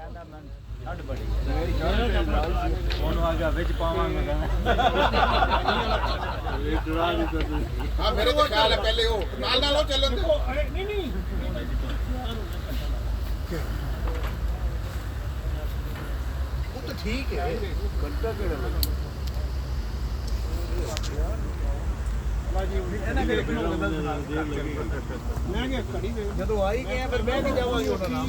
ਠੰਡ ਬੜੀ ਉਹਨੂੰ ਆ ਗਿਆ ਵਿੱਚ ਪਾਵਾਂਗੇ ਹਾਂ ਮੇਰੇ ਤਾਂ ਖਿਆਲ ਹੈ ਪਹਿਲੇ ਉਹ ਨਾਲ ਉਹ ਚੱਲਣ ਦੇ ਨਹੀਂ ਉਹ ਤਾਂ ਠੀਕ ਹੈ ਘੰਟਾ ਕਿਹੜਾ ਮੈਂ ਕਿਹਾ ਘੜੀ ਦੇ ਜਦੋਂ ਆਈ ਗਏ ਫਿਰ ਮੈਂ ਵੀ ਜਾਵਾਂਗੇ ਉਹਨਾਂ ਨਾਲ